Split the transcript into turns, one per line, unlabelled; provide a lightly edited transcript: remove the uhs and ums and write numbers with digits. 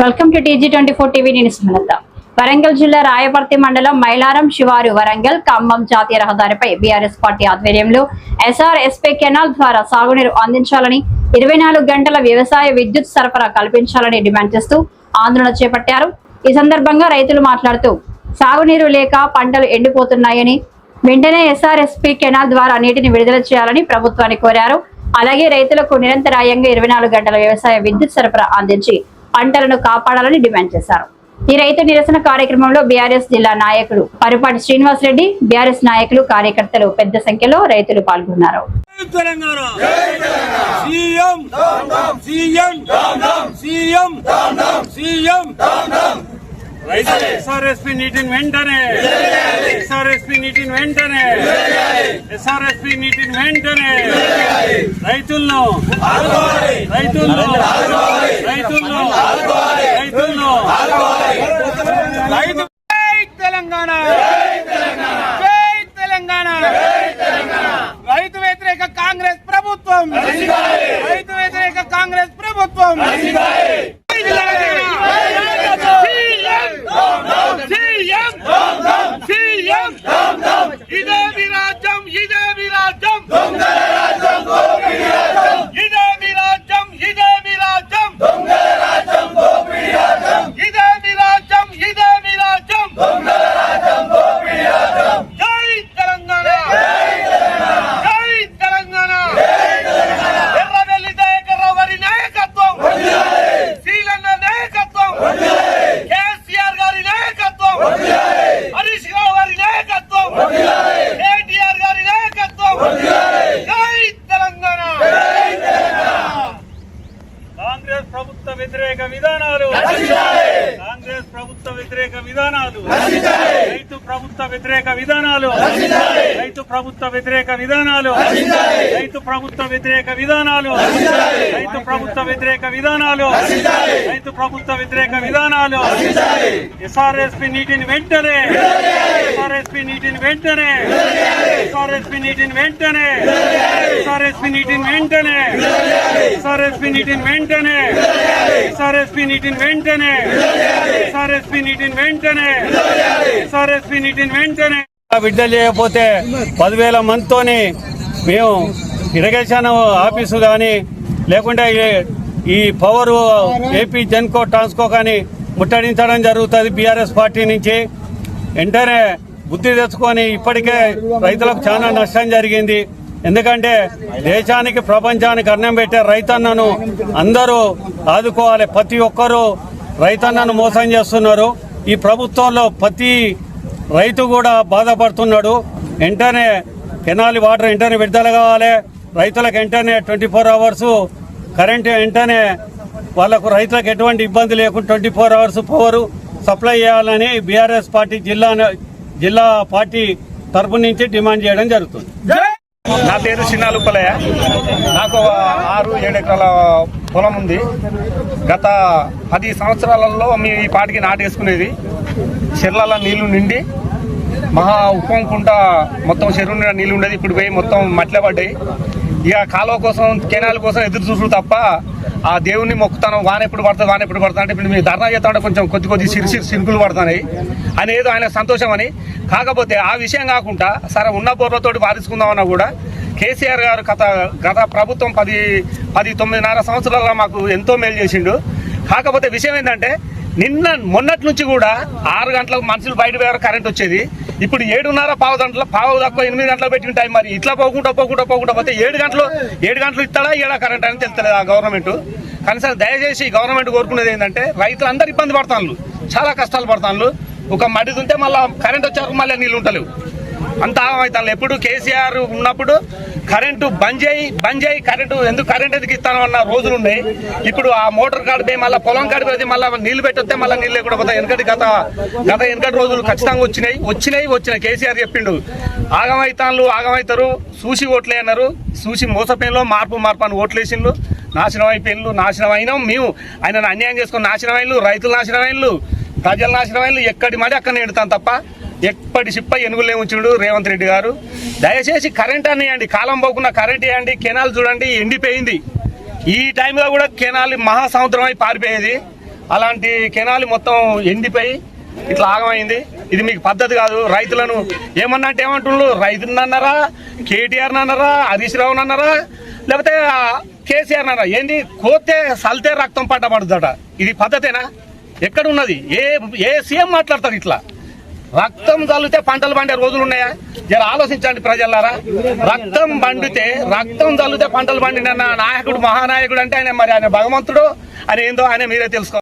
Welcome to TG24 TV. నేను సుమలత. వరంగల్ జిల్లా రాయపర్తి మండలం మైలారం శివారు వరంగల్ ఖమ్మం జాతీయ రహదారిపై బీఆర్ఎస్ పార్టీ ఆధ్వర్యంలో SRSP కెనాల్ ద్వారా సాగునీరు అందించాలని 24 గంటల వ్యవసాయ విద్యుత్ సరఫరా కల్పించాలని డిమాండ్ చేస్తూ ఆందోళన చేపట్టారు. ఈ సందర్భంగా రైతులు మాట్లాడుతూ సాగునీరు లేక పంటలు ఎండిపోతున్నాయని వెంటనే SRSP కెనాల్ ద్వారా నీటిని విడుదల చేయాలని ప్రభుత్వాన్ని కోరారు. అలాగే రైతులకు నిరంతరాయంగా 24 గంటల వ్యవసాయ విద్యుత్ సరఫరా అందించి పంటలను కాపాడాలని డిమాండ్ చేశారు. ఈ రైతు నిరసన కార్యక్రమంలో బీఆర్ఎస్ జిల్లా నాయకుడు పరిపాటి శ్రీనివాస్ రెడ్డి, బీఆర్ఎస్ నాయకులు, కార్యకర్తలు పెద్ద సంఖ్యలో రైతులు పాల్గొన్నారు.
SRSP నీటిని వెంటనే రైతులను తెలంగాణ రైతు వ్యతిరేక కాంగ్రెస్ ప్రభుత్వం కాంగ్రెస్ ప్రభుత్వ వ్యతిరేక విధానాలు రైతు ప్రభుత్వ వ్యతిరేక విధానాలు SRSP నీటిని వెంటనే విడుదల చేయకపోతే 10,000 మందితోని మేము ఇరిగేషన్ ఆఫీసు కానీ లేకుంటే ఈ పవర్ ఏపీ జెన్కో ట్రాన్స్కో కానీ ముట్టడించడం జరుగుతుంది. బీఆర్ఎస్ పార్టీ నుంచి వెంటనే బుద్ధి తెచ్చుకొని ఇప్పటికే రైతులకు చాలా నష్టం జరిగింది. ఎందుకంటే దేశానికి ప్రపంచానికి అన్నం పెట్టే రైతన్నను అందరూ ఆదుకోవాలి. ప్రతి ఒక్కరూ రైతన్నను మోసం చేస్తున్నారు. ఈ ప్రభుత్వంలో ప్రతి రైతు కూడా బాధపడుతున్నాడు. వెంటనే కెనాల్ వాటర్ వెంటనే విడుదల కావాలి. రైతులకు వెంటనే 24 అవర్స్ కరెంటు వెంటనే వాళ్లకు రైతులకు ఎటువంటి ఇబ్బంది లేకుండా 24 అవర్స్ పవర్ సప్లై చేయాలని బీఆర్ఎస్ పార్టీ జిల్లా పార్టీ తరపు నుంచి డిమాండ్ చేయడం జరుగుతుంది.
నా పేరు చిన్నాలుప్పలయ్య. నాకు 6-7 ఎకరాల పొలం ఉంది. గత 10 సంవత్సరాలలో మేము ఈ పాటికి నాటేసుకునేది. చెర్ల నీళ్లు నిండి మహా ఉప్పంకుంట మొత్తం చెరువు నిండా నీళ్లు ఉండేది. ఇప్పుడు పోయి మొత్తం మట్ల పడ్డాయి. ఇక కాలువ కోసం కెనాల్ కోసం ఎదురు చూసుడు తప్ప ఆ దేవుణ్ణి మొక్కుతాను వాన ఎప్పుడు పడుతుంది అంటే ఇప్పుడు మీరు ధర్నా చేస్తా ఉంటే కొంచెం కొద్ది సిరుకులు పడుతున్నాయి అనేది ఆయన సంతోషం అని. కాకపోతే ఆ విషయం కాకుండా సరే ఉన్న బోర్లతోటి వారించుకుందామన్నా కూడా కేసీఆర్ గారు గత ప్రభుత్వం 9.5 సంవత్సరాలుగా మాకు ఎంతో మేలు చేసిండు. కాకపోతే విషయం ఏంటంటే మొన్నటి నుంచి కూడా 6 గంటలకు మనుషులు బయట పోయారు, కరెంట్ వచ్చేది. ఇప్పుడు 7:30 పావు తక్కువ 8 గంటలకు పెట్టిన టైం. మరి ఇట్లా పోకుండా పోతే 7 గంటలు ఇస్తాడా ఏడా కరెంట్ అని తెలుస్తలేదు ఆ గవర్నమెంట్. కానీ సార్ దయచేసి గవర్నమెంట్ కోరుకునేది ఏంటంటే రైతులందరూ ఇబ్బంది పడతాను, చాలా కష్టాలు పడతాను. ఒక మడి దుంటే మళ్ళీ కరెంట్ వచ్చాక మళ్ళీ నీళ్ళు ఉంటలేవు, అంత ఆగమవుతాను. ఎప్పుడు కేసీఆర్ ఉన్నప్పుడు కరెంటు బంద్ చేయి కరెంట్ ఎందుకు ఇస్తాను అన్న రోజులు ఉన్నాయి. ఇప్పుడు ఆ మోటార్ కాడిపోయి మళ్ళీ పొలం కాడిపోయి మళ్ళీ నీళ్లు పెట్టొస్తే మళ్ళీ నీళ్ళు లేకుండా పోతాయి. వెనకటి రోజులు ఖచ్చితంగా వచ్చినాయి. కేసీఆర్ చెప్పిండు ఆగమవుతారు, చూసి ఓట్లే అన్నారు. చూసి మోసపోయినలో మార్పు అని ఓట్లేసిండ్రు. నాశనం అయినాం మేము. ఆయన అన్యాయం చేసుకుని నాశనమైనలు, రైతులు నాశనమైనలు, ప్రజలు నాశనమైనలు. ఎక్కడి మడి అక్కడ ఎడుతాను తప్ప ఎప్పటి సిప్ప ఎనుగులే ఉంచుడు రేవంత్ రెడ్డి గారు. దయచేసి కరెంట్ అనియండి, కాలం పోకుండా కరెంట్ ఇవ్వండి. కెనాల్ చూడండి ఎండిపోయింది. ఈ టైంలో కూడా కెనాల్ మహాసముద్రం అయి పారిపోయేది. అలాంటి కెనాలి మొత్తం ఎండిపోయి ఇట్లా ఆగమైంది. ఇది మీకు పద్ధతి కాదు. రైతులను ఏమన్నా అంటే ఏమంటున్నారు? రైతులను అన్నారా, కేటీఆర్ అన్నారా, హరీష్ రావు అన్నారా, లేకపోతే కేసీఆర్ అన్నారా? ఏంది కోతే సల్తే రక్తం పంట పడుతుందట. ఇది పద్ధతేనా? ఎక్కడున్నది? ఏ సీఎం మాట్లాడతారు ఇట్లా? రక్తం చల్లితే పంటలు పండే రోజులు ఉన్నాయా? జర ఆలోచించండి ప్రజలారా. రక్తం చల్లితే పంటలు పండిన నాయకుడు, మహానాయకుడు అంటే ఆయన మరి ఆయన భగవంతుడు అని ఏందో ఆయన మీరే తెలుసుకోవాలి.